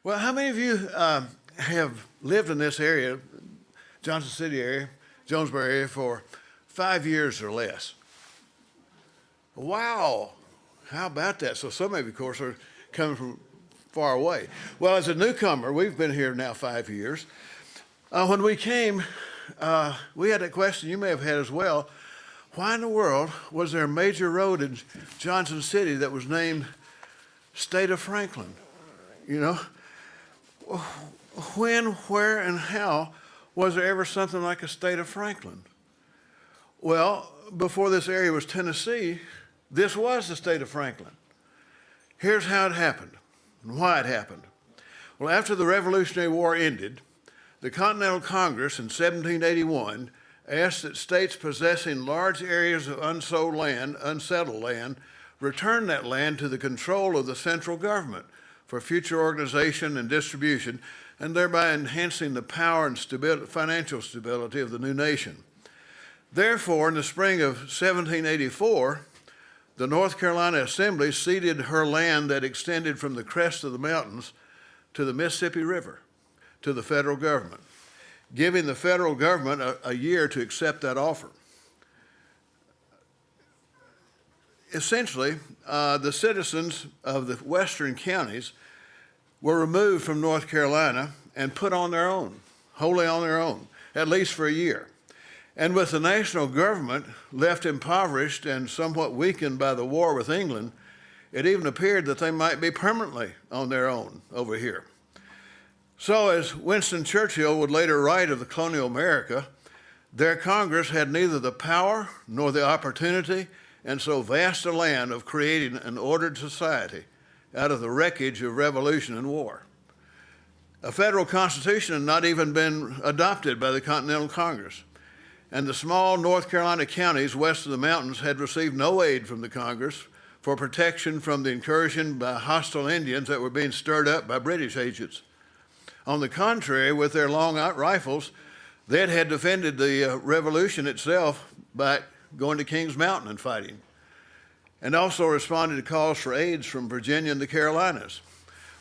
Well, how many of you have lived in this area, Johnson City area, Jonesboro area, for 5 years or less? Wow, how about that? So some of you, of course, are coming from far away. Well, as a newcomer, we've been here now 5 years. When we came, we had that question you may have had as well. Why in the world was there a major road in Johnson City that was named State of Franklin? You know, when, where, and how was there ever something like a State of Franklin? Well, before this area was Tennessee, this was the State of Franklin. Here's how it happened and why it happened. Well, after the Revolutionary War ended, the Continental Congress in 1781 asked that states possessing large areas of unsold land, unsettled land, return that land to the control of the central government for future organization and distribution, and thereby enhancing the power and financial stability of the new nation. Therefore, in the spring of 1784, the North Carolina Assembly ceded her land that extended from the crest of the mountains to the Mississippi River to the federal government, giving the federal government a year to accept that offer. Essentially, the citizens of the western counties were removed from North Carolina and put on their own, wholly on their own, at least for a year. And with the national government left impoverished and somewhat weakened by the war with England, it even appeared that they might be permanently on their own over here. So, as Winston Churchill would later write of the colonial America, their Congress had neither the power nor the opportunity in so vast a land of creating an ordered society out of the wreckage of revolution and war. A federal constitution had not even been adopted by the Continental Congress, and the small North Carolina counties west of the mountains had received no aid from the Congress for protection from the incursion by hostile Indians that were being stirred up by British agents. On the contrary, with their long rifles, they had defended the revolution itself by going to Kings Mountain and fighting, and also responded to calls for aids from Virginia and the Carolinas.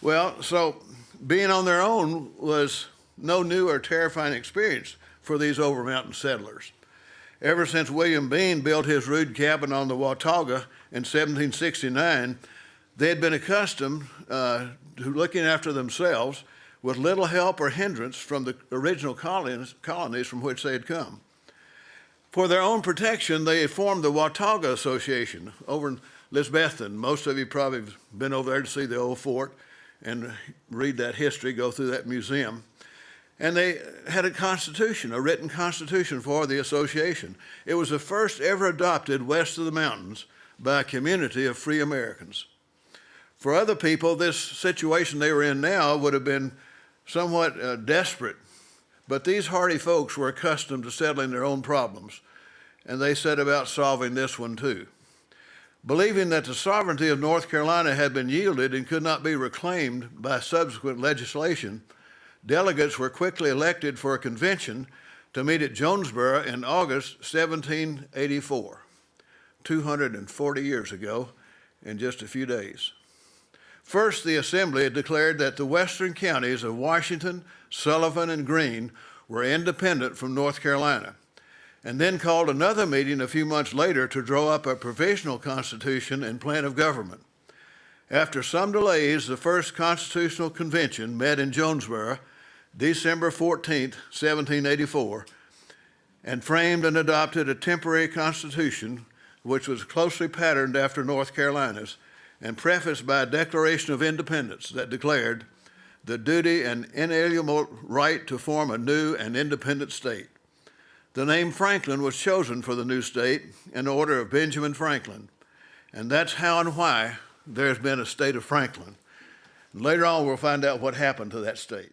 Well, so being on their own was no new or terrifying experience for these over-mountain settlers. Ever since William Bean built his rude cabin on the Watauga in 1769, they had been accustomed to looking after themselves with little help or hindrance from the original colonies from which they had come. For their own protection, they had formed the Watauga Association over in Lisbethton. Most of you probably have been over there to see the old fort and read that history, go through that museum. And they had a constitution, a written constitution for the association. It was the first ever adopted west of the mountains by a community of free Americans. For other people, this situation they were in now would have been somewhat desperate, but these hardy folks were accustomed to settling their own problems, and they set about solving this one too. Believing that the sovereignty of North Carolina had been yielded and could not be reclaimed by subsequent legislation, delegates were quickly elected for a convention to meet at Jonesboro in August 1784, 240 years ago, in just a few days. First, the Assembly had declared that the western counties of Washington, Sullivan, and Greene were independent from North Carolina, and then called another meeting a few months later to draw up a provisional constitution and plan of government. After some delays, the first Constitutional Convention met in Jonesboro, December 14, 1784, and framed and adopted a temporary constitution which was closely patterned after North Carolina's, and prefaced by a Declaration of Independence that declared the duty and inalienable right to form a new and independent state. The name Franklin was chosen for the new state in order of Benjamin Franklin, and that's how and why there's been a state of Franklin. And later on, we'll find out what happened to that state.